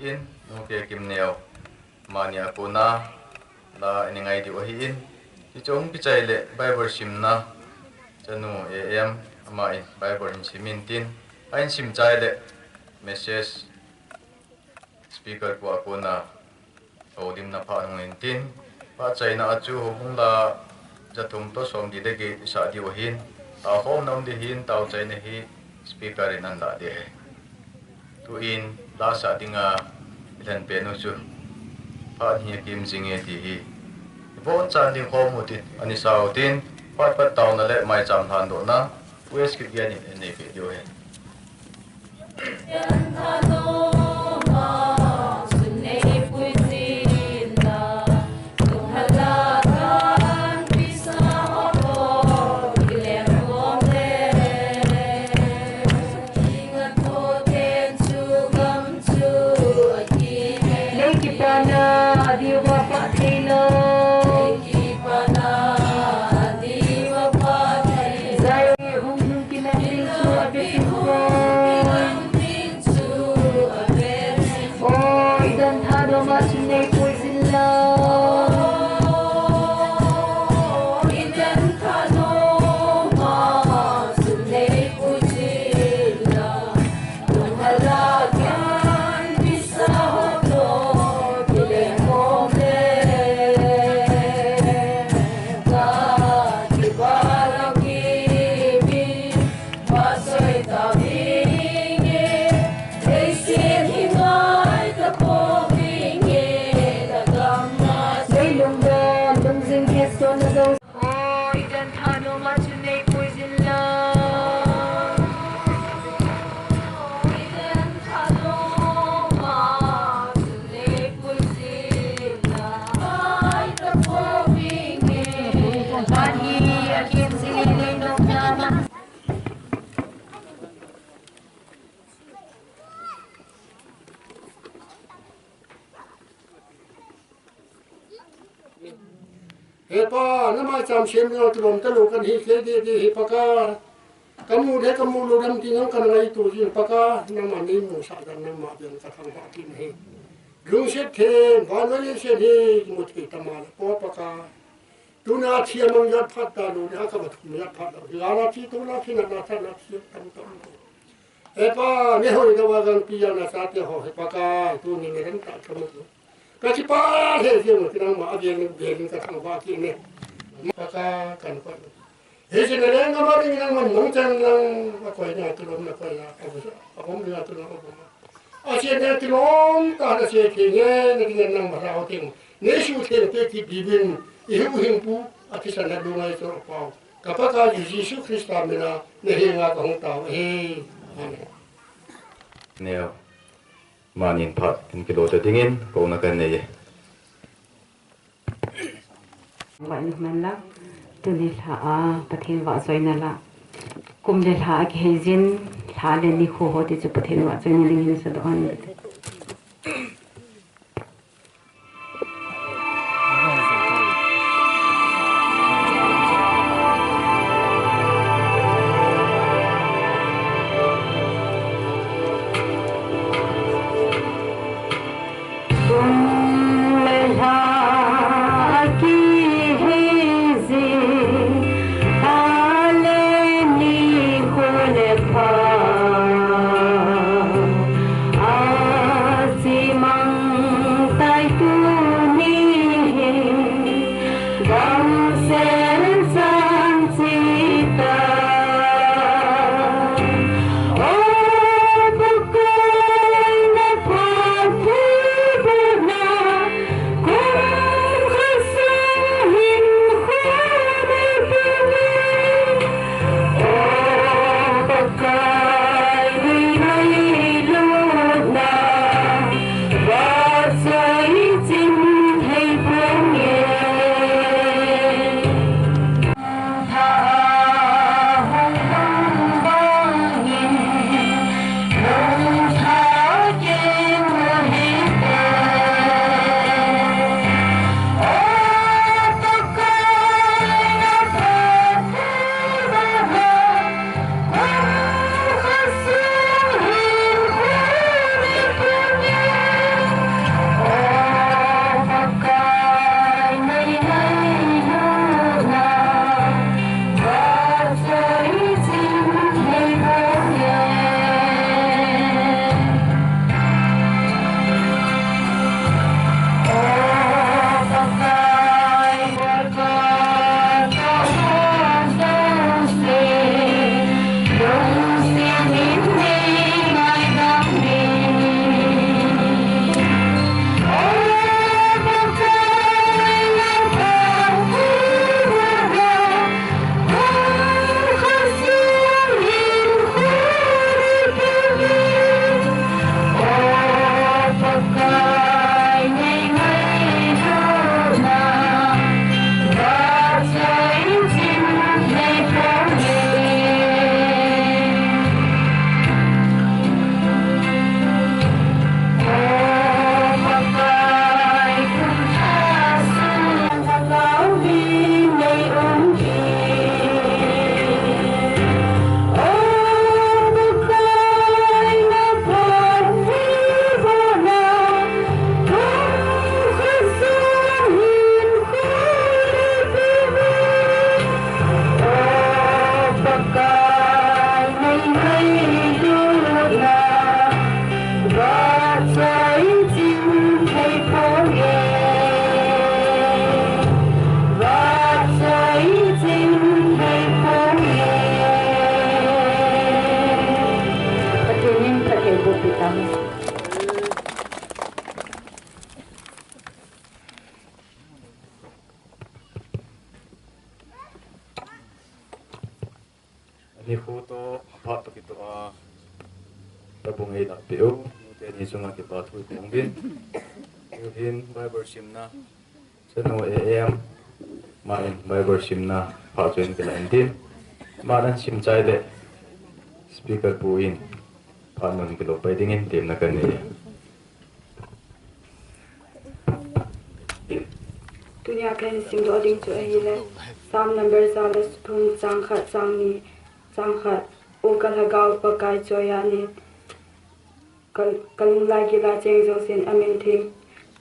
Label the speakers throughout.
Speaker 1: in nu ke kim neo mania kuna la ini ngai di in ti chong pi chai le bible sim na chanu am ama in bible in simin tin ain sim chai le message speaker ko kuna odim na pha ngin tin pa chai na achu hung la jatum to som di de ge sa di hin ta hom nam di hin tau chai ne hi speaker in an la de tu in la sa dinga ilan pe no chu pa hi kim jinge ti hi bon chan ding khom mu ti ani sau tin pat pat taw na le maicham than do na west ki gen in nei pe dio he
Speaker 2: Hepa, nama cam semua tu lom telu kan hike di hepaka. Kamu deh kamu lodam tinggal kan lagi tu je hepaka nama ni musa dan nama yang katang hati ni. Dung set he, banyak set he, mesti tamal. Po paka. Tu nak siapa mengat fatah lu, dia kabat mengat fatah. Lara si tu nak si nak siap tam. Hepa, ni hoi kawasan pijang nasat ya ho hepaka tu ni ni tak kamu tu. Kasi pa he siya mo kinang maagyan ng biyanin ka sang baki ni maka kan pa he siya na lang maring nang mangchan lang ako niya tulong na ko na ako mo niya tulong ako siya na tulong ta na siya kanya naging nang maraw ting ne shoot he te ki bibin ihuhin po at isa na dungay ito pa kapag ka Jesus Kristo amina nahinga ka hong tao amen
Speaker 1: neo manin pat in kilo ta dingin ko na kan ne
Speaker 3: vậy mình là từ này là bắt thiên vợ rồi nè là cùng để là cái hình diện là lên đi khô hồ thì chụp bắt thiên vợ rồi nè linh sẽ đó anh
Speaker 4: Ah
Speaker 1: Ni photo part to kito tabung ay nakpiyo kaya ni sunga ki pathu kong bin yun Bible sim na sa no am main Bible sim na pathuin kila indin maran sim chai de speaker puin panon kilo paidingin tim na kani
Speaker 3: dunia kan sim do ding chu ai le sam number za le thum chang kha chang ni chang kha o kal ha gaw pa kai choya ni kal lai ki la cheng jo sin amin thing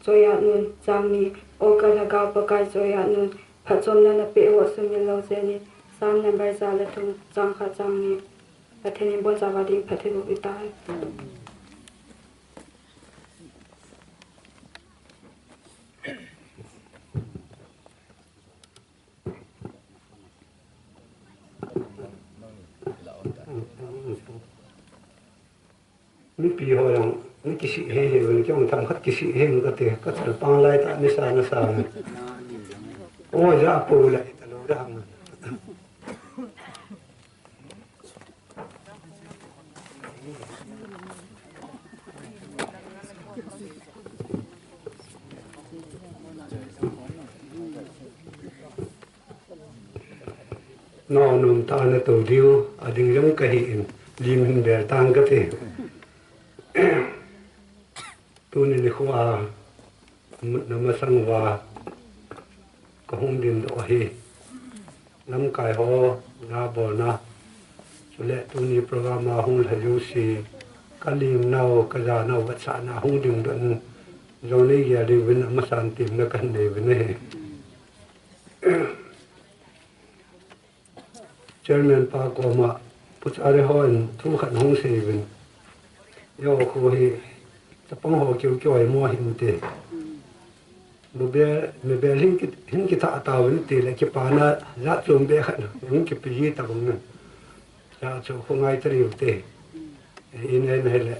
Speaker 3: choya nun chang ni o kal ha gaw pa kai choya nun phachon na pe o sun ni lo se ni sam number za le thum chang kha chang ni patheni bon za ba ding pathe bu bitai
Speaker 2: mi pi ho yang mi ki si he he ni kyong tham khat ki si he mu ka te ka chal pang lai ta ni sa na sa o ja po lai ta lo da hang no num ta na to diu ading jong ka hi in lim hin ber tang ka te tu ni ni khwa nam sang wa ko hung din do hi nam kai ho na bo na sule tu ni program ma hung la yu si kalim nau ka ja nau wat sa na hung ding don zo le ya de win ma san tim na kan de win he chairman pa ko ma put are hon thu khan hung se win yo khu hi ta pang ho kyu kyu ai mo hin te bu be me be hin ki ta ta win te le ki pa na za chum be khan hin ki pi ta bang na ya chu khu ngai tri te in en hele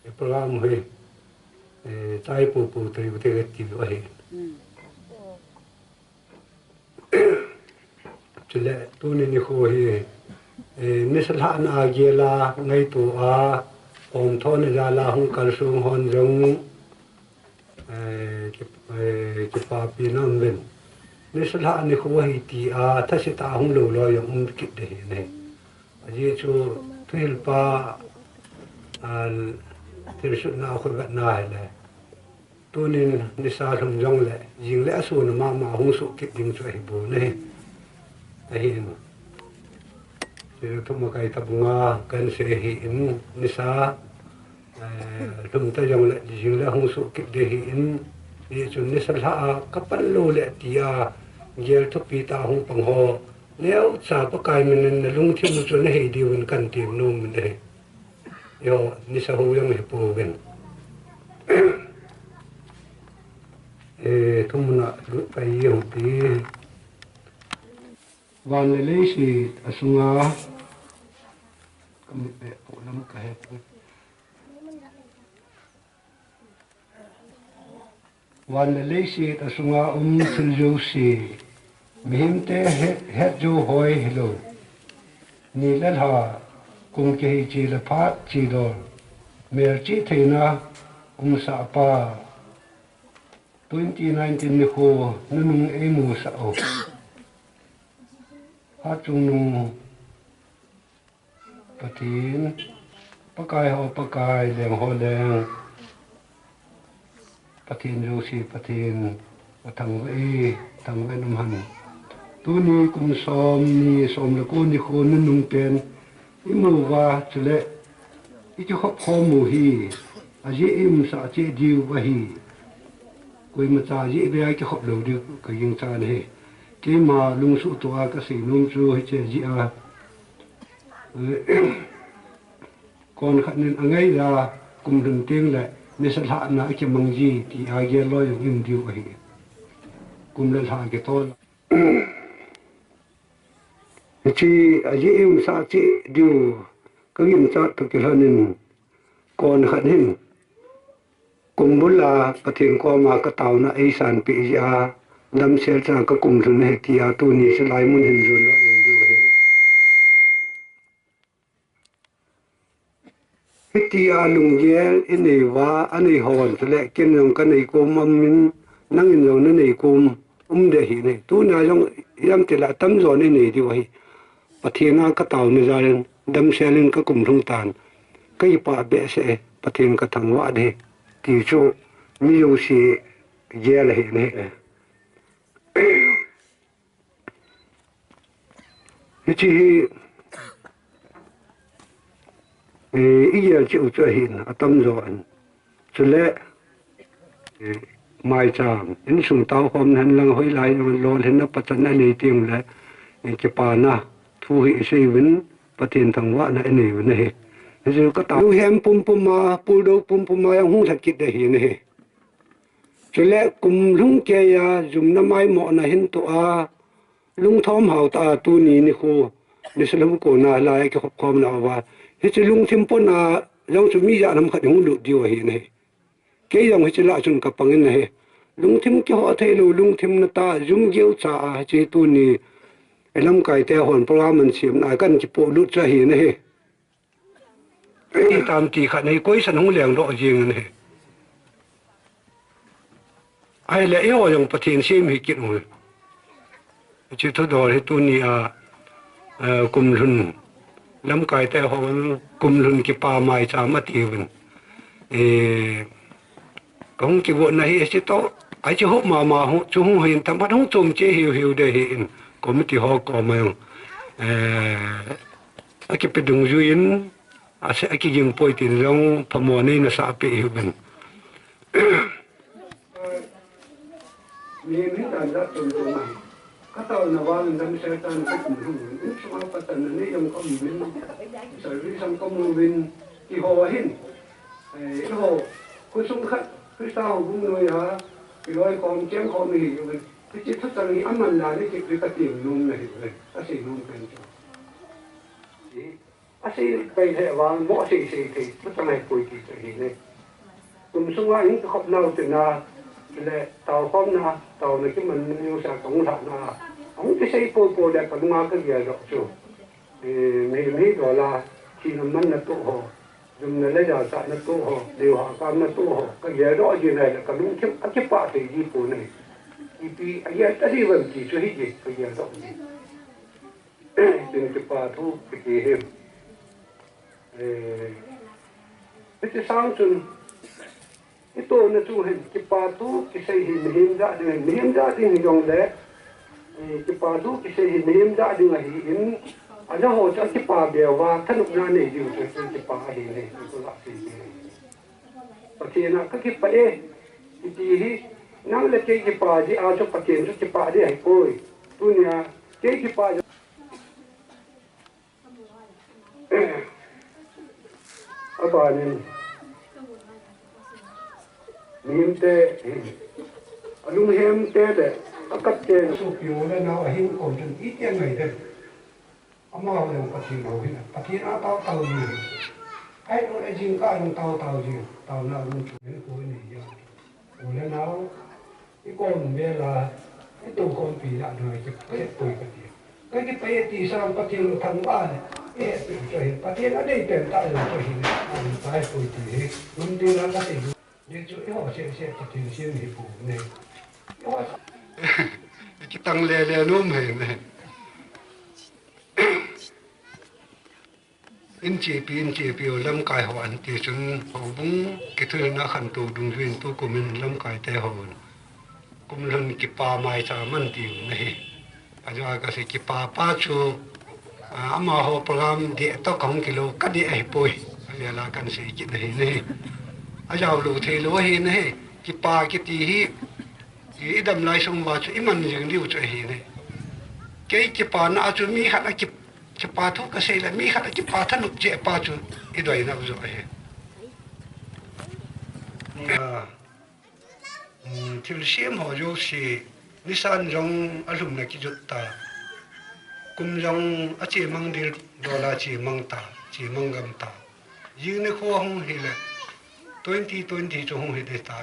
Speaker 2: e program hi tai pu pu tri te ki lo hi chule tu ni khu hi misal ha na gela ngai tu a om thon ja la hung kal sung hon jong ki pa pi nam ben misal ha ni khu hi ti a tha si ta hung lo lo yong ki de ne aji chu thil pa al tir su na khu ba na le tu ni sa thum jong le jing le su na ma hung su ki ding chu hi bu ne ahin tu ma kai tabunga kan se hi in nisa tum ta jong le jing le hung su ki de hi in ni chu nisa la kapal lo le tia gel thu pi ta hung pang ho leo cha pa kai min na lung thim chu ne hi di win kan tim no min de yo nisa hu yang hi po ben tum na lu pai yong ti van le si asunga kampe olam ka he van le si asunga siljo si mihim te he jo hoi hello ni lha kum ke chi la pha chi do mer chi theina sa pa 2019 ni ko nung e mu sa o hát chung nung patin pakai ho pakai leng ho leng patin ru si patin thang ve num han tu ni kum som le ko ni ko nung pen i mu wa chule i chu khop kho mu hi a ji im sa che diu wa hi koi ma cha ji be ai ki khop lo diu ka yin cha ne cái mà lung su tua cái gì lung su hay chơi gì à còn khát nên ngay là cùng đừng tiếng lại nên sẽ hạ nãy cái măng gì thì ai nghe lôi được im điều ấy cùng lên hạ cái tôi chỉ ở dưới im sa chỉ điều cái im sa thực cái hơn nên còn khát nên cùng muốn là phát triển qua mà cái tàu nó ấy sản bị ra đâm xe ra cái cùng rồi này thì tu ni sẽ lại muốn hình rồi nó im điều ấy thì lùng ye in này và anh này hòn sẽ lại kiến rằng cái này cô mâm mình năng in rồi nó này cô để hiện này tu na trong em thì lại tấm rồi này thì vậy và thiên na cái tàu này ra lên đâm xe lên cái cùng thông tàn cái bà bẹ sẽ và thiên cái thằng vợ đây thì chỗ nhiều sự ye là hiện này chỉ ý giờ chịu cho hình tâm rồi cho lẽ maicham in sung tao hôm hen lang hoi lai lon hen na patan ani tim le ke pa na thu hi se win patin thang wa na ani win he ju ka ta hem pum pum ma pu do pum pum ma yang hu thak kit de hi ne cho lẽ kum lung ke ya zum na mai mo na hin to a lung thom hau ta tu ni ni khu ni salam ko na lai ke khop khom na wa he chi lung thim pon na yang chu mi ya nam khat hu lu diwa hi ne cái dòng cái lạ chung cặp bằng này lung thím cái họ thấy lung thím nó ta dùng dấu trả chỉ tu ni làm cái theo hồn program mình xem lại cần chỉ bộ lút ra hiện này cái tam chỉ khát này quấy sân không liền độ gì này ai lại họ dùng phát triển xem hiện kiện rồi chỉ thôi đó thì tu ni cùng lhun làm cái theo hồn cùng lhun cái pa mai cha mất even không cái vụ này sẽ tốt ai chứ hốt mà chú không hiện tâm bắt không trông chế hiểu để hiện có mấy thì họ có mà cái bên đường duyên sẽ cái dừng bồi tiền trong phần mùa này nó sẽ bị hiểu bình nên hiện tại rất trông trông này các tàu nào vào mình đang xe tan cái cũng không biết sao mà phát triển này trong có mình sở hữu trong có một bên thì họ hiện họ có sung khát cứ sao cũng nuôi hả thì nói con chém con gì rồi cái chuyện thất tình âm mình là cái cái tiền luôn này rồi cái gì luôn cái chỗ cái gì bây giờ vào mỗi gì thì bất này quỳ thì này cùng xung quanh những học nào thì là tàu không na tàu này cái mình yêu sa tổng sản na ông cái xây po đẹp còn mà cái gì rồi chứ thì mình đó là khi mình là tụ hồ dùng lấy ra tại nó tu hồ điều họ cam nó tu hồ cái gì đó gì này là cái đúng cái bạ thì gì của này thì ai ta đi vào chỉ cho hết gì cái gì đó gì đừng cái bạ thu cái gì hết cái sáng xuân cái tôi nó tu hết cái bạ thu cái xây hình ra thì dùng đấy cái bạ thu cái xây hình ra thì là hình anh họ cho cái bà bèo và thân lúc nào này đều cho cái bà này này tôi làm gì vậy thì là cái bà ấy thì năng là cái bà gì cho bà tiền cho cái bà đấy hay coi tôi nhà cái bà ở bà này miếng tê lúc hem tê đấy các tê số phiếu là nào hình còn chừng ít tiền này thôi ông mau lên phát triển nào hết, phát triển tàu gì, ai nói là riêng cái ông tàu gì, tàu nào cũng chủ yếu của này giờ, rồi là nào, cái con mình là cái tàu con bị lại rồi cái tuổi cái gì, cái thì sao phát triển thằng ba này, cái tuổi phát triển ở đây tiền tại là tuổi này, phải tuổi thì mình đi làm cái gì, để cho họ sẽ phát triển xem thì phụ này, cái tăng lệ luôn này. in chỉ pi lâm cài họ anh thì chúng họ cũng cái thứ nó khẩn tu đúng duyên tu của mình lâm cài tê họ cũng lần cái pa mai cha mình tiêu này bây giờ cái cái pa chu mà họ program địa to không kilo cắt địa ấy bôi bây là cần sự kiện này bây giờ lũ thì lúa hiện này cái pa cái tí cái đầm lại xong vào chỗ mình dừng lưu chỗ hiện này cái pa nó cho mi hạt cái chỉ pa thu cái gì là mi khác chỉ pa thân nụ chế pa chu ít đôi nào rồi thì xem họ rồi thì Nisa trong alum này cái chút ta cùng trong ở chỉ mang đi đó là chỉ mang ta chỉ mang gam ta nhưng nếu khó không thì là 2020 cho không thì ta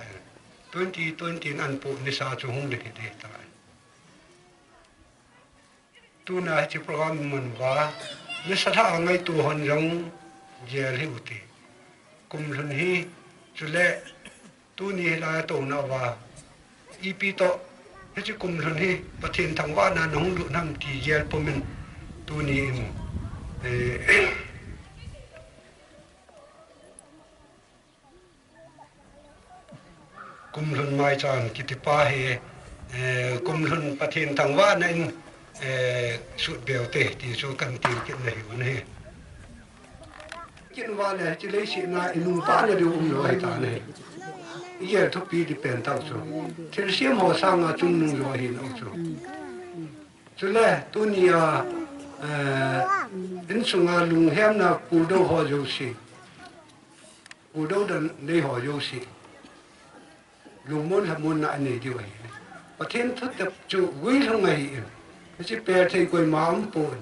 Speaker 2: 2020 anh phụ Nisa cho không được thì ta tu na chỉ program mình và Nisa thà ngay tu hành trong giờ hiểu thì cùng lần hi cho lẽ tu ni là tổ nào và EP to hết chỉ cùng lần hi và thiên thằng võ na nông độ năm thì giờ của mình tu ni cùng lần mai chọn kỹ pa he cùng lần và thiên thằng võ nên sụt bèo tệ thì số cần tiền kiện này vấn he kiện võ này chỉ lấy chuyện này nung phá là điều ông nói ta này giờ thúc pi đi bền tao rồi thì xem họ sang à chung nung rồi hiện ông rồi cho nên tôi ni đến sung à lùng hem na cù đâu họ vô xí cù đâu đần lấy họ vô xí lùng muốn làm muốn lại này điều vậy và thiên thức tập chủ quý trong ngày chỉ bè thầy quay máu bồn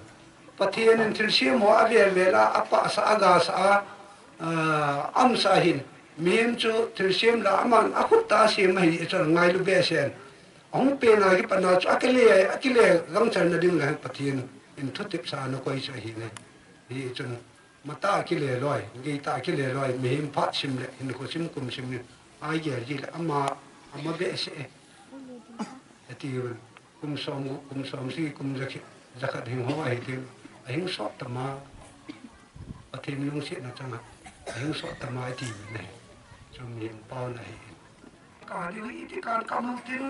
Speaker 2: và thiên nên thì xem họ về về là apa sa aga sa am sa hin miếng cho thì xem là mà akut ta xem hay cho ngay lúc bé xem ông pe na cái phần nào cho cái lệ gắng chân là đừng là phát hiện in thốt tiếp sa nó quay trở hiện này thì cho mà ta cái lệ rồi cái ta cái lệ rồi miếng phát xem lệ in có xem cùng xem này ai giờ gì là ama bé sẽ thì cùng sống gì cùng ra khát hình hoa thì hình sót tầm mà phát hiện luôn sẽ là chẳng hạn hình sót tầm mà thì này trong miền bao này cả điều ý thì cả cầm tin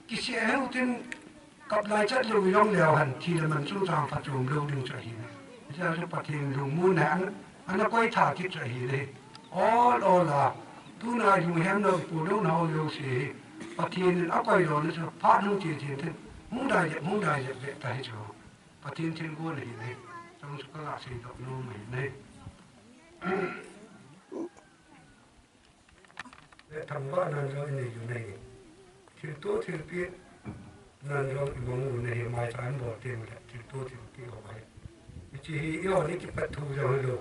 Speaker 2: cái xe heo tin cặp lại chất liệu trong lều hẳn thì là mình xuống rằng phát trộm đâu đừng chạy hình ra cho phát hiện dùng mua này anh nó quay thả cái chạy hình đây all là tu nào dùng hem đâu phụ đâu nào dùng gì phát hiện nó quay rồi nó cho phát luôn tiền thế muốn đại vậy tại chỗ phát hiện trên gua này này trong số các loại đồ nô mình này thằng võ nan rồi nàyอยู่ในที่ตัวที่เปียนั่นเรามองอยู่ในไม้ตานบ่เต็มแล้วที่ตัวที่เปียเอาไว้ที่อีอ๋อนี่ที่ปัดทูจังเลย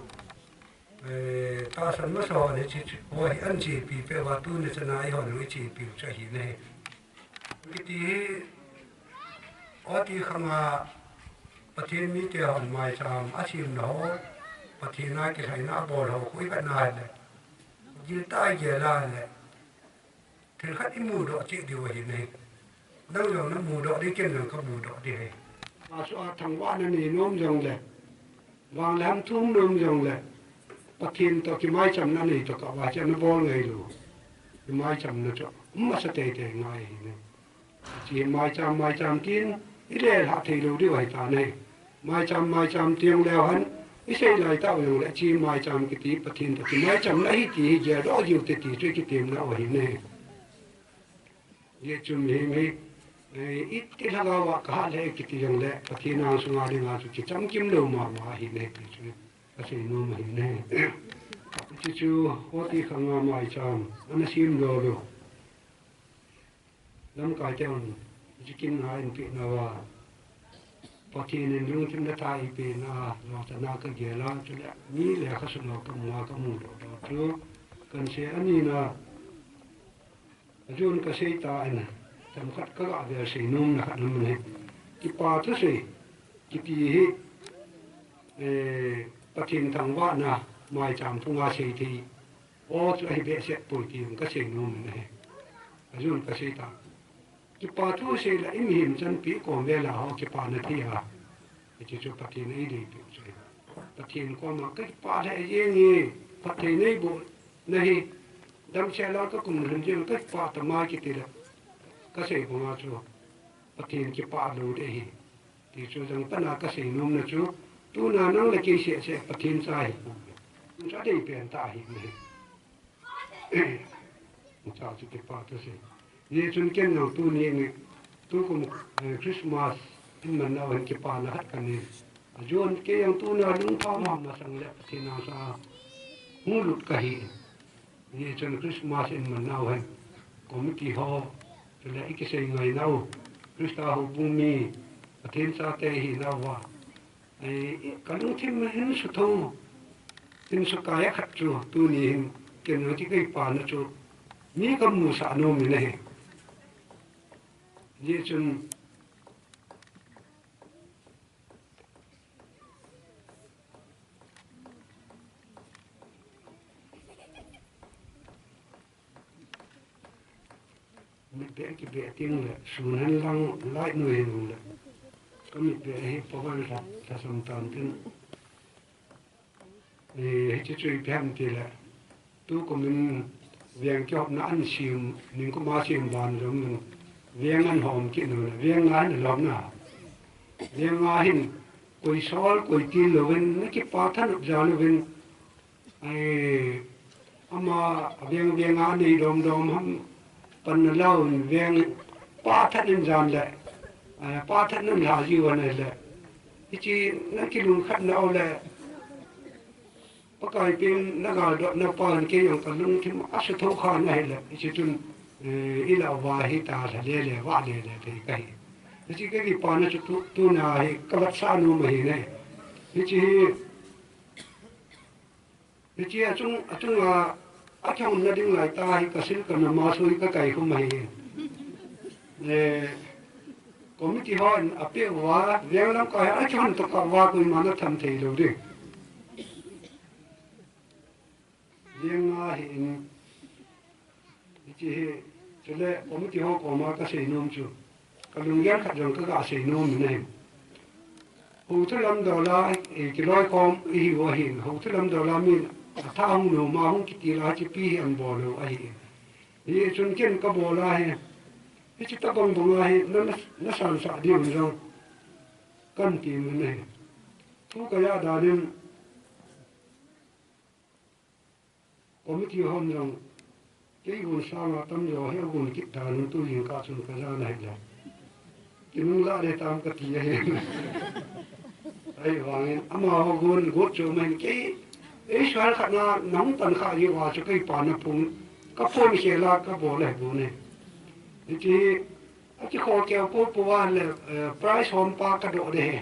Speaker 2: ตาสันมาสอนนี่ที่โอ้ยอันจีปีเปว่าตู้นี่จะนายหอนนี่จีปีจะหินนี่ที่อ๋อที่ข้างมาประเทศมีแต่หอนไม้ชามอาชีพเนาะประเทศนายที่ไหนน่าบ่เราคุยกันนายเลยยืนใต้เยลาเลยถึงขั้นที่มูดอกจีดีว่าเห็นไหมนั่งอย่างนั้นมูดอกได้เก่งอย่างก็มูดอกได้มาสวดทางว่านั่นนี่น้อมอย่างเลยวางแหลมทุ่มน้อมอย่างเลยประเคนตัวกี่ไม้จำนั่นนี่ตัวกับว่าจะไม่บอลเลยดูกี่ไม้จำนั่นจ้ะไม่สเตย์แต่ไงเนี่ยจีไม้จำกินอีเล่หาที่รู้ด้วยว่าตาเนี่ยไม้จำเตียงแล้วฮันไม่ใช่ไรเต้าอย่างเลยจีไม้จำกิติประเคนตัวกี่ไม้จำนั่นที่ตีเยอะรออยู่ติดช่วยกิติมแล้วเห็นเนี่ยये चुम्हे में इतने लगा हुआ कहा ले कितनी जंगले पति नाम सुनाने ना तो किचम किम लो मामा ही नहीं पीछे ऐसे नो महीने चिचु होती खंगा माइचाम अनसीम लो लम काटे उन जिकिन ना इन पे नवा पति ने लूँ तुम ने ताई पे ना लोचना का गेला चले नी ले खसुनो कमुआ कमुलो तो कन से अनी ना जोन का से तान तम खत का आदे से नूम न खत नूम ने कि पात से कि ती ही पतिन तंगवा ना माय जाम पुंगा से थी और तो ही बेसे पुती का से नूम ने जोन का से ता कि पातु से ला इम हिम जन पी को वेला हो कि पान थी हा कि जो पतिन नहीं दे पे पतिन को मा के पा है ये नी पतिन नहीं बो नहीं đâm xe lo có cùng hình như cái pha tầm mai cái tiền cái gì của nó chú bắt tiền cái pha đủ để thì chú rằng tất cả cái gì nôm là chú tu nào năng là cái sẽ bắt tiền sai cho để biển ta hiện này chào chú cái pha tôi sẽ như chúng cái nào tu này tu cũng Christmas in mình nào cái pha là hết cái này John ke yang tu na lung thang ham na sang le thi na sa hung lut ka hi ni chen Christmas in manau hen committee ho le ikise ngai nau Krista ho bumi athin sa te hi na wa ai kalung thim hen su tho tin su kaya khat chu tu ni hin ken no ti kai pa na chu mi kam mu sa no mi ne ni chen mi pe ki pe ting le su nan lang lai no hin le ko mi pe hi po ban sa sam tan tin chỉ chơi phèm thì là tu của mình viên cho nó ăn xiêm mình có bao xiêm bàn rồi mình viên ăn hòm kia nữa viên ăn là nào viên ăn quỳ sỏi quỳ tin rồi bên nó cái pa thân được rồi bên ai ama viên ăn đi đom đom ham pan lâu viên pa thân lên giàn lại pa thân nó là gì vậy này là chỉ nó cái luồng khát nào là cái bên nó gọi là nó pan cái yang cái lưng thì áp suất thâu khan này là chỉ chun ít là vài ta là lệ vài lệ thì cái chỉ cái pan nó tu này cái vật sản nó mà này chỉ chung là ở trong nó đứng lại ta cái sinh cái nó mà suy cái không mày có mấy cái họ ở bên ngoài riêng lắm cái ở trong tất cả hoa cũng mà nó thầm thì rồi đi riêng hiện chỉ cho nên có mấy cái họ có mà cái xây nôm chứ cái lùng ghét khát rằng cái xây nôm này hậu thứ năm đó là cái lối com ý hoa hiện hậu thứ năm đó là mình thao hông nổ mà hông cái là chỉ pi hiện bò rồi ấy thì chúng kiến cái bò là cái chỉ ta bằng bò là nó sản xuất điểm rồi cần tiền này thu cái giá đa nên có mấy cái hôm rằng cái nguồn sang là tâm rồi hay nguồn kịch đàn tôi hiện cả chúng cái giá này là cái nung lá để tam cái gì ấy ấy vàng ama nguồn gốt cho mình cái ấy sao khả năng nóng tận khả gì vào cho cái bàn nó phun cái phun xe là cái bộ này bộ này thì khó kéo bộ là price home pa cái độ đấy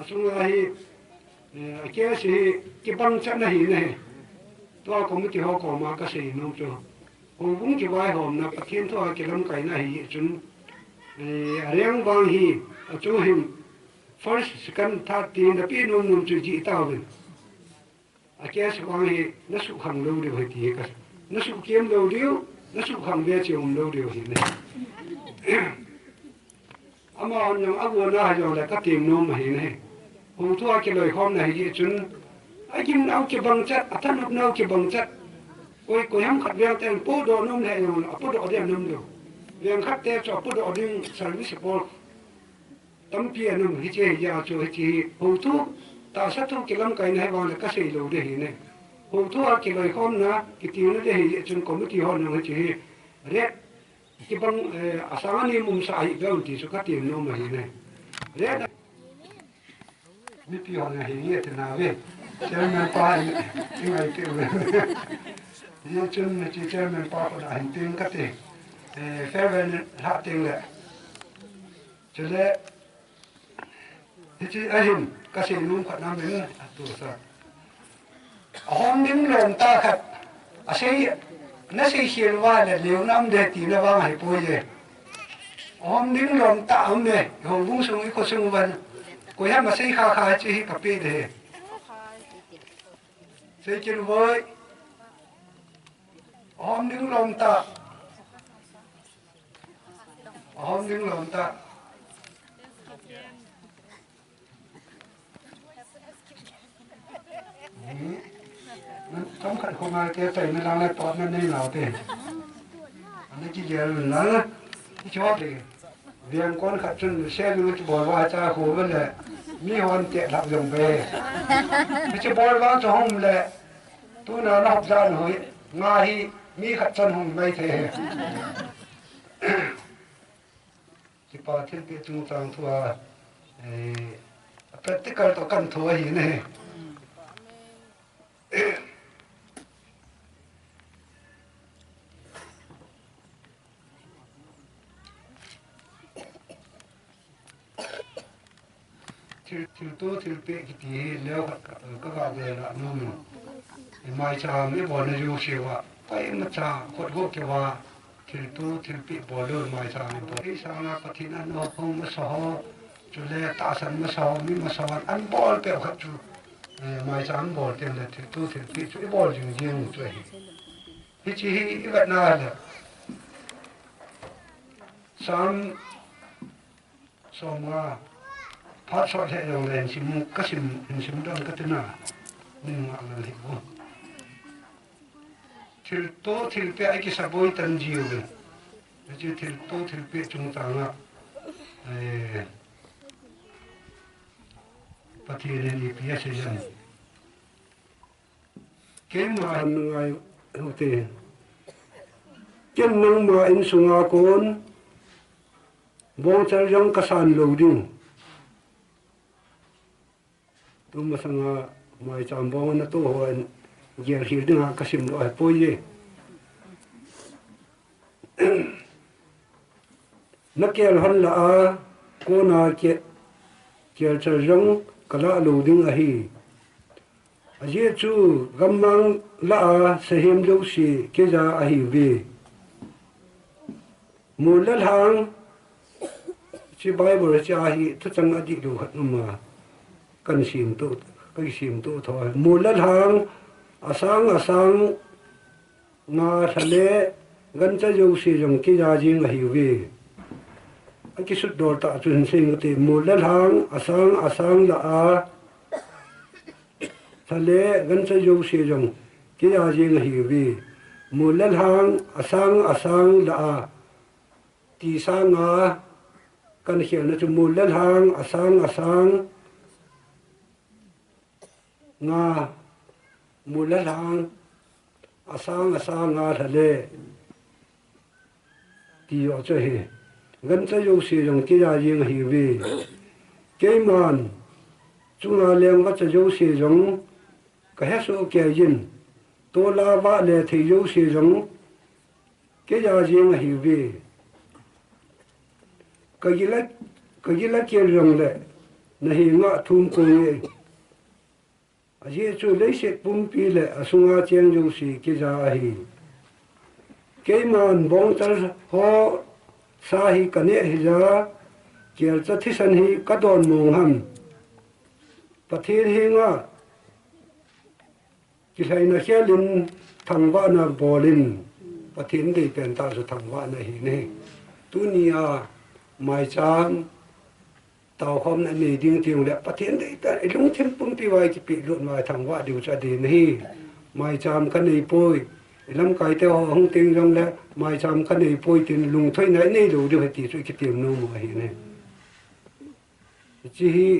Speaker 2: chúng ta cái gì cái băng chất này tôi có một cái họ có mà cái gì nó cho họ cũng cái vai hòm là cái thiên thôi cái lâm cái này chúng riêng vàng hi chúng hình first second third tiền là biết nôm nôm chữ chỉ tao rồi cái sự vàng hi nó sụp hàng lâu đều phải tiền cái nó sụp kiếm lâu điếu nó sụp hàng về chiều lâu đều hiện này ama ông ác quân là rồi là cái tiền nôm mà hiện này hùng thua cái lời khom này gì chúng ai kim nấu cái bằng chất thân học nấu cái bằng chất ôi cô em khát viên tiền bố đồ nôm này rồi bố đồ đen nôm được viên khát tiền cho bố đồ đen service support tấm tiền nôm cái gì giờ cho cái hùng thua ta sát thua cái lâm cái này vào là cái gì lâu để hiện này hùng thua cái lời khom nữa cái tiền nó để hiện chúng có mấy cái họ nữa chỉ rét cái bằng sáng nay mùng sai đâu thì số cái tiền nôm mà hiện này rét mi pi ho na hi te na ve chairman pa ni ngai te ve ye chun chi chairman pa ko da hin tin ka te fairwen ha ting le chule chi a hin ka se num khat nam ben tu sa hom ning lom ta khat a sei na sei hiel wa le leu nam de ti na wa hai po ye hom ning lom ta hom ne hom bung sung ko sung van cô em mà xây khá khá chứ cà phê thế xây chân với hôm đứng lòng ta trong khẩn không ai kia tay nó đang lại tọt nó nên nào thế nó chỉ giờ nó cái chó thì viên con khát chân xe nó chỉ bỏ vào cha khổ vấn đề mi hoàn tiện học dùng về chỉ bỏ vào cho hông lệ tôi nó học ra rồi ngay mi khát chân hông bay thế chỉ bảo thiên địa trung tăng thua practical to kan thua hi ne thil tu thil pe ki ti leo ka ga ve la nu mai cha mi bo na yu shi wa pai ma cha khot go ke wa thil tu thil pe bo lo mai cha mi bo i sa na pa thi na no khong ma so chu le ta san ma so mi ma so an bol pe khat chu mai cha an bol tem le thil tu thil pe chu bol jing jing chu hi chi hi ga na le sam so ma phát sọt hệ dòng đèn xìm các xìm đông các thứ nào nhưng mà là hiểu không thì tô thì bé cái sao bôi tân diều rồi chứ thì tô thì bé chúng ta ngạ bắt thì nên đi bé xây dựng cái mà ngày hôm nay chân năng mà in sung a con bông chơi trong cái sàn lầu đi tôi mà sang mai chăm bông nó tôi hỏi giờ hiểu được cái sim loại bôi gì nó kêu hắn là cô nào kêu chơi rong cái lá lù đinh à hi à giờ chú gam mang lá sẽ hiểm đâu xí cái giá à hi về mua lát hàng chỉ bài bữa chỉ à hi tất chẳng ai đi đâu hết mà cần sim tu cái sim tu thôi mua lát hàng asang nga thale gan cha jo si jong ki ja jing hi we aki sut dor ta chun sing te mua lát hàng asang la a thale gan cha jo si jong ki ja jing hi we mua lát hàng asang la a ti sa nga kan hian na chu mua lát hàng asang nga mua lát hàng asang nga thale ti ở chỗ hi gần cho yêu sử dụng cái gì hi vi cái man chúng ta làm cái cho yêu sử dụng cái hết số cái gì to la va le thì yêu sử dụng cái gì hi vi cái gì là cái dùng le nahi nga thum ko ye aje chu le se pum pi le asunga cheng ju si ke ja hi ke man bong tar ho sa hi kane hi ja kel cha thi san hi ka don mong ham pathir hi nga ki lai na khelin thangwa na bolin pathin de pen ta su thangwa na hi ne tunia mai chang tàu hôm nay mình đi tìm lại phát hiện đấy tại lúc thêm phong ti vài cái bị luận vài thằng vợ điều tra đến hi mai chăm cái này bôi làm cái theo không tin rằng là mai chăm cái này bôi tiền lùng thôi nãy này đủ được thì suy cái tiền nô mà hiện này chỉ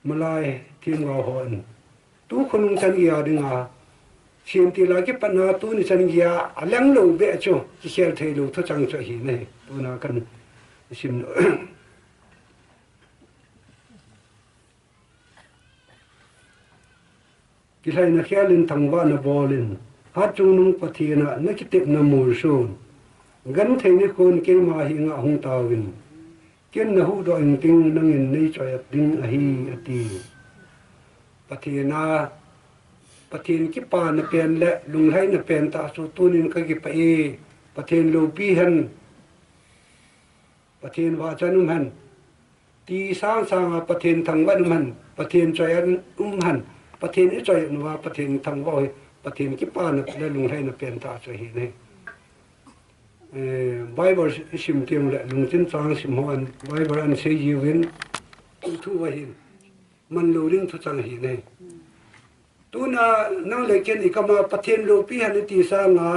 Speaker 2: mà lại thêm vào hồn tu không chân gia đình à xem thì là cái phần nào tu ni chân gia lăng lâu bé cho chỉ xem thấy lâu thôi chẳng cho hiện này tu nào cần xem cái này nó khéo lên thằng vợ nó bò lên hát chung nung phát hiện nó cái tiệm nó mù sồn gắn thấy nó con cái mà hiện ngã hung tàu vin cái nó hú đòi kinh nó nhìn này cho đinh à hi à ti phát hiện cái pa nó pen lệ lùng hay nó pen ta số tu nên cái pai phát hiện lâu pi hen phát hiện vợ chân hen ti sang phát hiện thằng vợ hen phát hiện cho anh henประเทศนี้ใจว่าประเทศทางว่าประเทศกี่ป้าเนี่ยได้ลงให้เนี่ยเป็นตาใจเห็นไหมไบเบิลสิมเตียงแหละลงจิ้นจางสิมหัวอันไบเบิลอันเสียยีวินทุกวันเห็นมันรู้เรื่องทุกจังเห็นไหมตัวน่ะนั่งเล็กเกินอีกมาประเทศโลปีหันตีสางา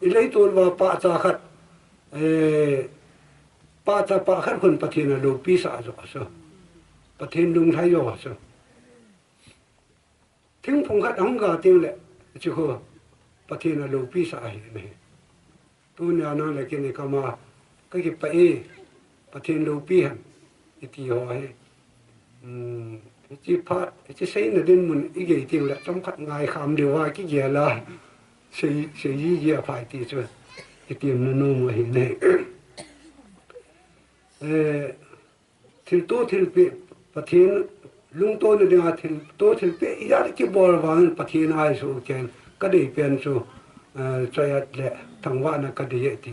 Speaker 2: อีเลยตัวว่าป้าจ่าขัดป้าจ่าป้าขัดคนประเทศน่ะโลปีสาจุกซะประเทศลุงไทยอยู่ซะทิ้งพงขัดห้องกาเตียงแหละจู่หัวประเทศน่ะลูกพี่สายนี่ตัวเนี่ยนั่นแหละกินนี่ก็มาก็เก็บไปประเทศลูกพี่หันอีตีหัวให้ chỉ phát chỉ xây là đến mình ý nghĩ tiền là trong khát ngày khám điều hòa cái gì là xây gì phải thì chứ cái tiền nó nô mà hiện nay thì tôi thì bị phát hiện lung tôi là điều thì tôi thì bị giá cái bò vàng phát hiện ai số chén cái đấy bên số chơi lệ thằng vợ nó cái đấy thì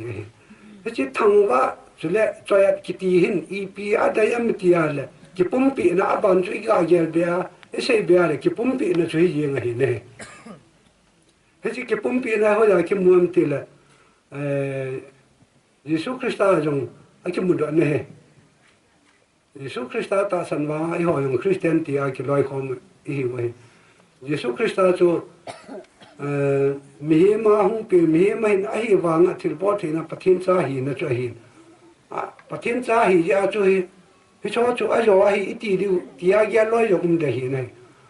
Speaker 2: chỉ thằng vợ số lệ chơi cái tí hình EP ở đây em thì là cái bún bị nó bán cho cái gì bia cái gì bia là cái bún bị nó chơi gì ngay này cái bún bị nó hồi cái muôn thì là Jesus Christ dùng cái muôn đó này Jesus Christ ta sản hóa ai hỏi dùng Christian thì ai cái loài không ý vậy Jesus Christ cho mi ma hung pi mi ma hin ai wang a thil bo thina pathin cha hi na cho hi pathin cha hi ya cho hi cho cho a jo a hi ti di ti a ya loi jo kum de hi nei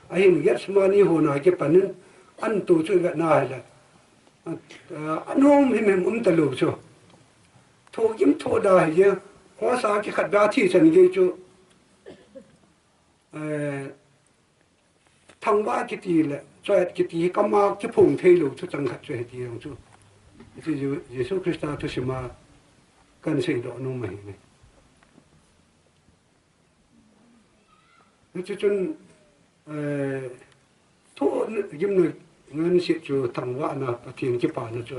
Speaker 2: a hin get smani ho na ke panin an tu chu ga na la anom hi mem ta lu cho tho kim tho da hi ya ho sa ki khat ba thi chan ge chu thằng ba cái gì là cho cái gì cái mà cái phồng thay lục cho chẳng hạn cho cái gì không chú thì Jesus Christ tôi xem mà cần xây đó nó mày này cho chân thôi giống như ngân sẽ cho thằng ba na bắt tiền cái bản nó cho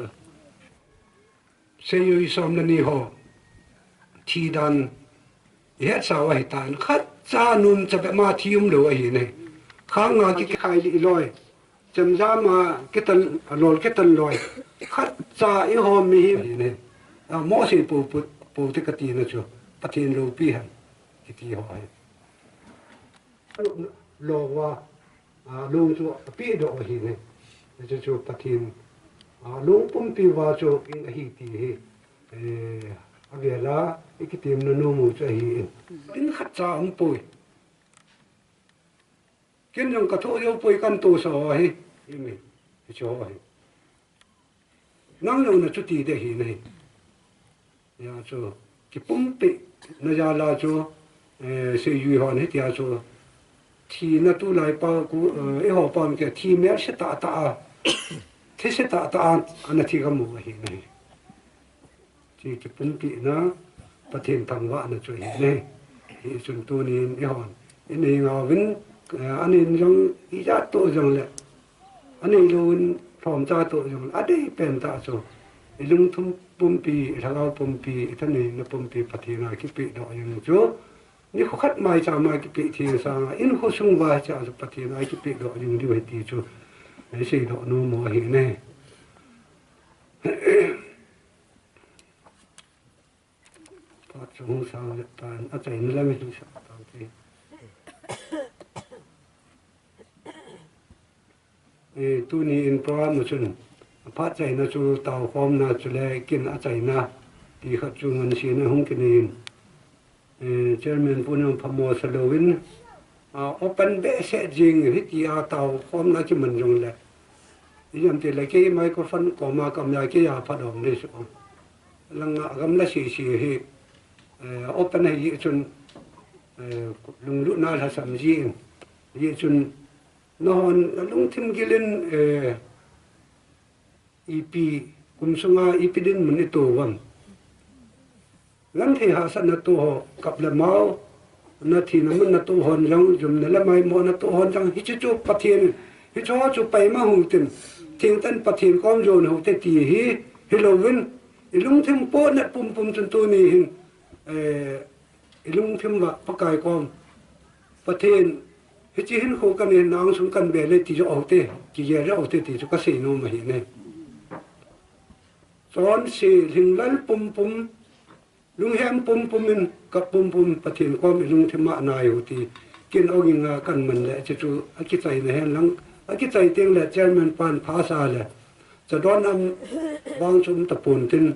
Speaker 2: xây dựng xong là ni ho thi đàn hết sao vậy ta khát cha nun cho bé ma thi đâu vậy này khang ngà cái khai đi lôi chấm ra mà cái tân lôi cái tân lôi khát cha ý hôm mi này mỗi sự bù cái tiền nó cho bắt tiền lô pi hẳn cái tiền hỏi lô qua lô cho pi độ gì này cho bắt tiền lô pum pi vào cho cái gì thì về là cái tiền nó nô mù cho hi đến khát cha ông bùi kiến rằng cả thô yêu bùi căn tổ sò hi mình cho hi năng lượng là chút tí để hi này ya cho cái pum pi nó ra là cho sự duy hoàn hết ya cho thì nó tu lại bao cú ấy họ bao cái thì mẹ sẽ tạ thế sẽ tạ anh thì cái mù hi này thì cái pum pi nóประเทศทางว่านะช่วยเนี่ยส่วนตัวนี้ไอ้หอนอันนี้งาวินอันนี้ยังอีจัดตัวจังเลยอันนี้ลุนพร้อมจ่าตัวจังอันนี้เป็นตาโซลุงทุ่มปุ่มปีถ้าเราปุ่มปีท่านนี้นะปุ่มปีประเทศนาคิดปีดอกอย่างโจนี่เขาคัดมาจากมาคิดปีที่สางอินเขาส่งว่าจากประเทศนาคิดปีดอกอย่างที่ว่าที่โจไอ้สิ่งดอกนู้นมัวเห็นเนี่ยสงสารตาอาจารย์นั่นแหละไม่รู้สักตอนที่ตัวนี้อินพระมุชนพระใจน่าจูเต่าความน่าจูแลกินอาจารย์น่ะที่เขาจูเงินเสียในห้องกินเองเจ้าแม่ผู้นำพมสโลวินเอาเป็นเบสจริงที่ที่เอาเต่าความน่าจะมันยงแหละยังที่เลยที่ไมโครโฟนก็มากำลังที่ยาพัดออกในสุขลังกำลังสีให้open hay yi chun lung lu na la sam ji yi chun non lung thim gilin ep kum sunga ep din mun to wan lam the ha san na to ho kap la mau na thi na mun na to hon long jum na la mai mo na to hon jang hi chu pathian hi chu pai ma hu tin thing tan pathian kom jo na hu te ti hi hilovin lung thim po na pum chun tu ni hin lung phim và bắc cài com và thiên hết chỉ hin khô cái này nang xuống căn bể lên thì cho ẩu tê chỉ giờ cho ẩu tê thì cho cái gì nó mà hiện nay chọn xì hình lăn pum lung hem pum mình cặp pum và thiên com lung thêm mạ này thì kiến ông nghe căn mình lại cho chú cái tay này hen lăng cái tay tiếng là German pan phá xa là cho đón năm vang xuống tập bồn tin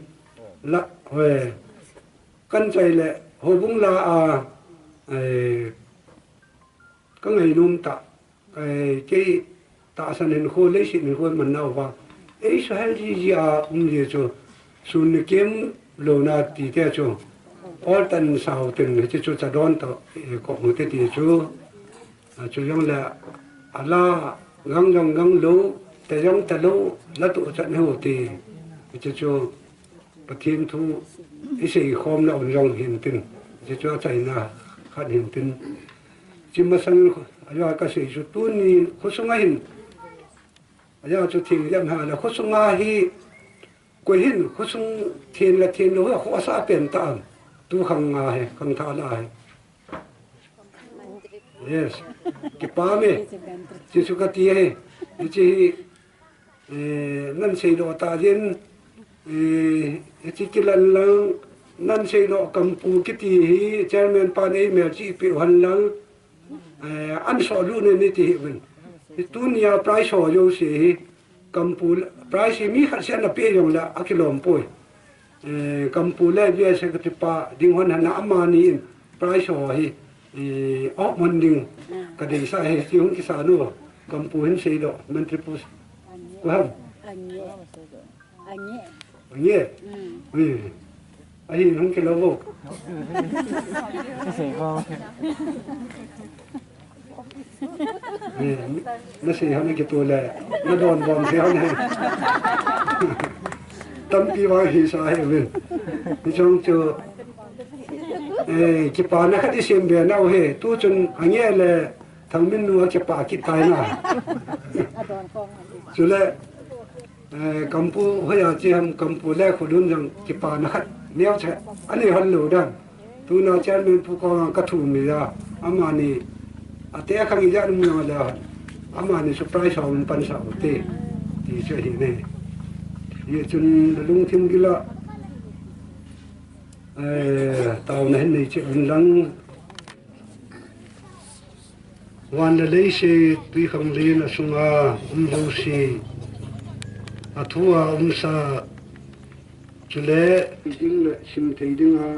Speaker 2: lạ về căn chạy lệ hồ bung là các ngày nôm tạ cái tạ san hình khô lấy xịn khô mình nào vào ấy sao hay gì gì gì cho xuân kiếm lô na tí theo cho all tan sau tin chi chu cha don to ko mu te ti chu chu yang la ala gang gang gang lu te yang ta lu la tu chan hu ti chi chu pathin thu i sei khom na on rong hin tin chi chu chai na khat hin tin chi ma sang ayo ka sei chu tu ni khusunga hin ayo chu thing yam ha la khusunga hi ko hin khusung thiên la thiên lo ho sa pen ta tu khang nga he khang tha la he yes ki pa me chi su ka ti he chi nan sei lo ta jin chi ki lan lang nan sei lo kam pu ki ti hi chairman pa nei me chi pi han lang an so lu ne ni ti ben tu nia price ho yo si kam pu price mi khat sen na pe yong la akilom poi kam pu le bia se ka pa ding hon na amani price ho hi op mon ding ka dei sa he ti hun ki sa no kam pu hin sei do man tripus ko ham anye ai hun ki lo bo nó sẽ hắn cái tuổi là nó đòn vòng theo này tâm kỳ vọng thì sao hết rồi thì trong chờ cái bà nó khát đi xem về nào hết tu chân anh nghe là thằng mình nuôi cái bà cái tai nào cho nên cầm pu hơi là chỉ ham cầm pu lẽ khổ đun rằng cái bà nó khát neo chạy anh ấy hắn lù đằng tu nó chơi mình pu con cắt thù mình ra amani ate khang ija nu la amani surprise hom pan sa te ti che hi ne ye chun lung thim gila tàu này này che lang wan la lei se tui khang le na sunga lo si athua sa chule ding le sim thei ding ha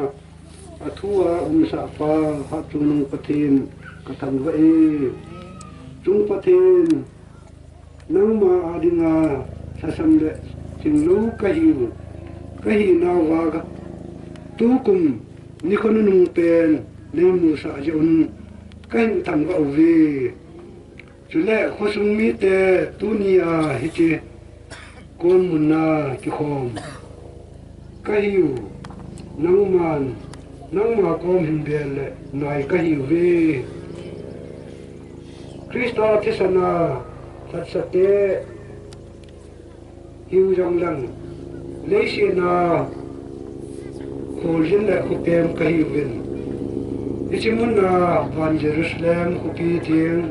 Speaker 2: athua sa pa ha chung pathin ka tham vai chung pathin nang ma adinga sasam le ting lu ka hi na wa ga tu kum ni khon nu pen le mu sa jon kan tham ga vi chule khosung mi te tu ni a hi che kon mun na ki khom ka hi nang ma kom hin bel le nai ka hi ve Krista tisana satsate hiu jong lang leisi na khojin la khupem ka hi vin ichimun na van Jerusalem khupi thieng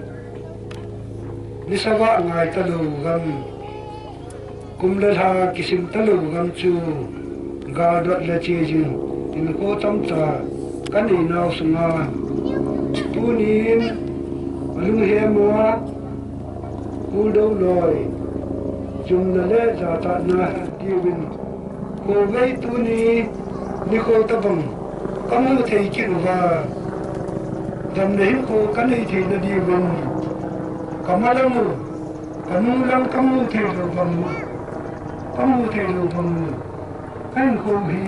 Speaker 2: nisawa ngai talu gam kumlha kisim talu gam chu ga dot la chi jin in ko tam cha kani naw sunga tunin alung he ma kudo loi jumna le za ta na diwin ko vei tuni ni ko tabam kamu thei kin wa dam nei ko kanai thei na diwin kamalamu kamu lang kamu thei lo bam kan ko hi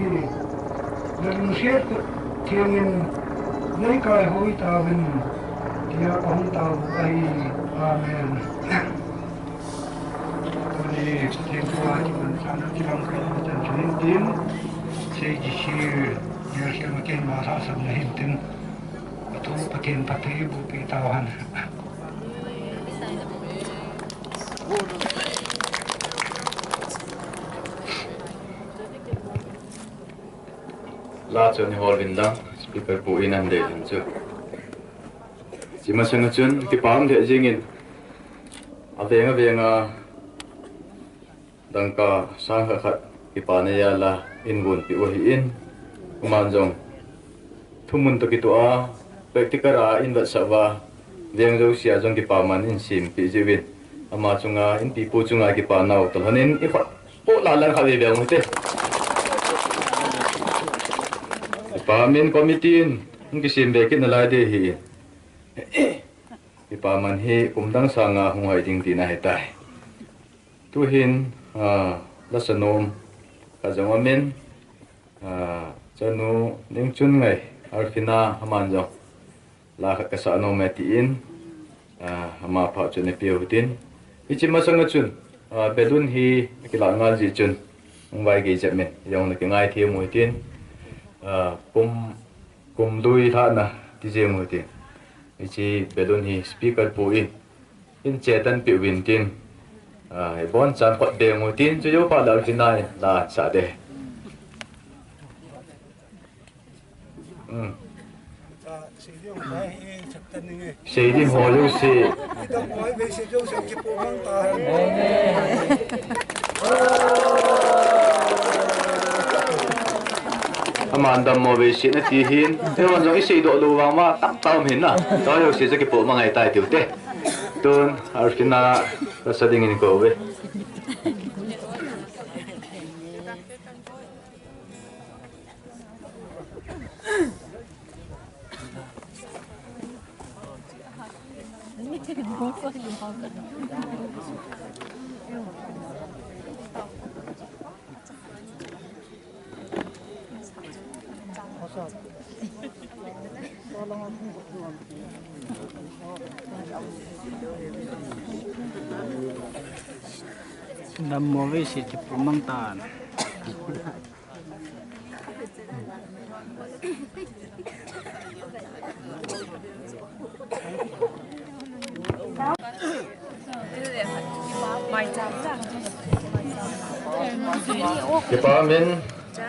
Speaker 2: dan siat ko thiengin nei kai hoi ta bin dia ông tàu ai amen thì thiên qua thì mình sang nó chỉ bằng cái chân chuyển tiến xây chỉ nhờ xem mà cái mà tháo sầm này hiện tin thu phát hiện phát thế bộ bị tàu hành
Speaker 1: la cho ni hol vin dang speaker pu in an de hin chu chỉ mà xem chun cái palm để riêng avenga dang ka sang khát cái pa này là in bun pi hi in kuman jong thumun to kitua practical in vật sawa veng zo sia jong cái pa man in sim pi jiwin ama chunga in pi pu chunga cái pa nau to hanin i fa po la kha ve beng te pa min committee in cái sim be kin la de hi ipa man hi kumdang sanga hungai ding tina hetai tu hin la sanom ka jamamen chanu ning chun ngai arfina haman jong la khat ka sa no me ti in ama pha chun ne piu tin ichi ma sang chun belun hi kila ngal ji chun vai ge je me yong na ke ngai thi mu tin kum dui tha na ti je mu tin ichi belun hi speaker pu in chetan pi win tin bon chan pot de mu tin chu yo pa la arfina la sa de Sĩ đi hồ lưu sĩ Aman đầm mô về sĩ nó tí hiên thế còn giống cái sĩ độ lưu vàng mà tắc tao hiến à đó là sĩ cho cái bộ mà ngày tài tiểu tế tuần Arfina là sa dingin ko về
Speaker 4: Nam mô vi sĩ chụp măng tàn
Speaker 1: cái ba mình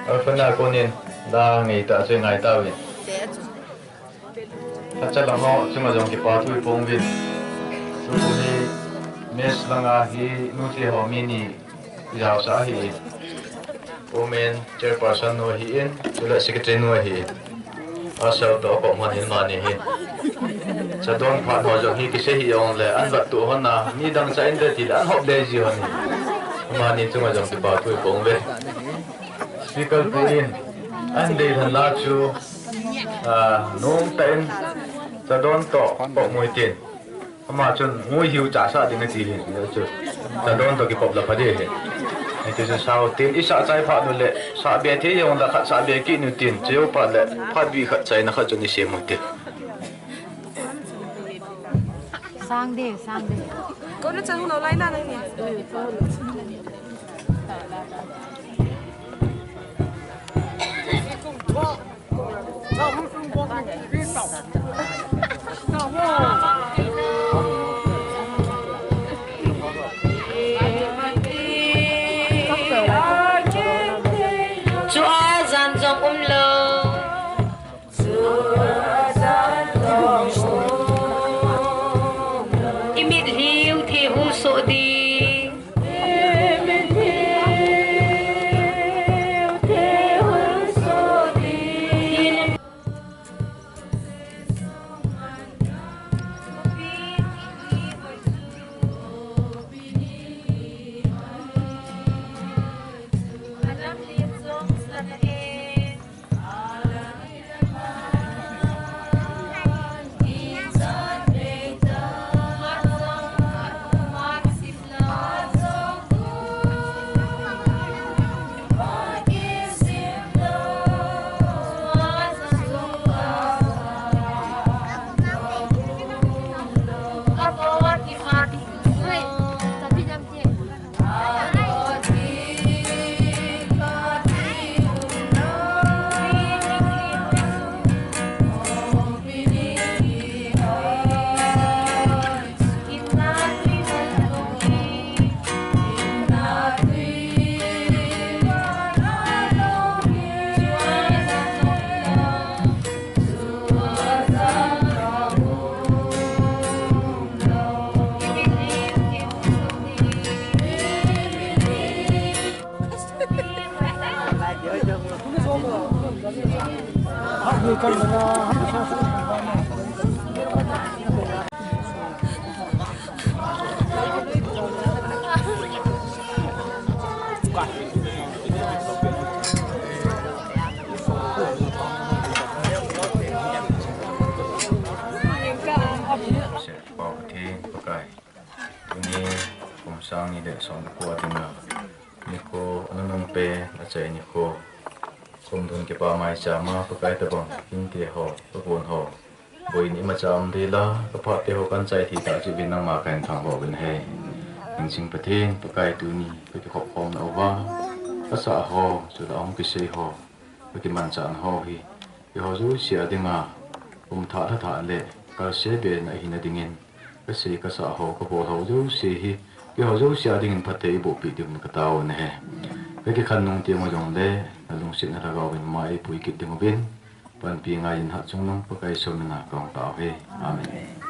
Speaker 1: ở phần nào cô nhìn đã ngày ta chơi ngày ta vậy thật chất là họ chúng mà dùng cái ba tuổi phong viên số đi mes langa hi nuti ho mini giao sa hi women chairperson no hi in chula secretary no hi asal to ko man hin mani hi chadon pha no jo hi kise hi on le an bat tu hona ni dang sa in de ti an hop de ji honi mani chuma jong ki ba tu pong ve speaker in an de han la chu nong ten chadon to ko moi tin mà chun ngồi hiu trả sa thì cái gì hiện chứ ta đón tôi cái bọc là phải đi hiện này thì sao tiền ít sa trái phát nữa lệ sa bè thế nhưng là khát sa bè kỹ nữa tiền chỉ có phát lệ phát bị khát trái nó khát chun đi xem một tiền
Speaker 5: sang đi con nó chẳng không nói lại nào này
Speaker 1: sang ni de son ko atina ni ko anong pe na che ni ko kum thun ke pa maicham ma pakai tabang king te ho pabon ho boi ni macham de la ka pha te ho kan chai thi ta chi bin nang ma kan thang ho bin he ing sing pathin pakai tu ni pe ke khop khom na wa ka sa ho chu da ong ki sei ho pe ki man chan ho hi ke ho zu sia dinga tha tha le ka se be na hi na dingin ka sei ka sa ho ka bo ho zu se hi ke ho zu sia dingin pathei bo pi ding ka taw ne he pe ki khan nung ti mo jong le na lung sin na ra ga win mai pui ki ding bin pan pi ngai in ha chung nang pakai so na kong taw he amen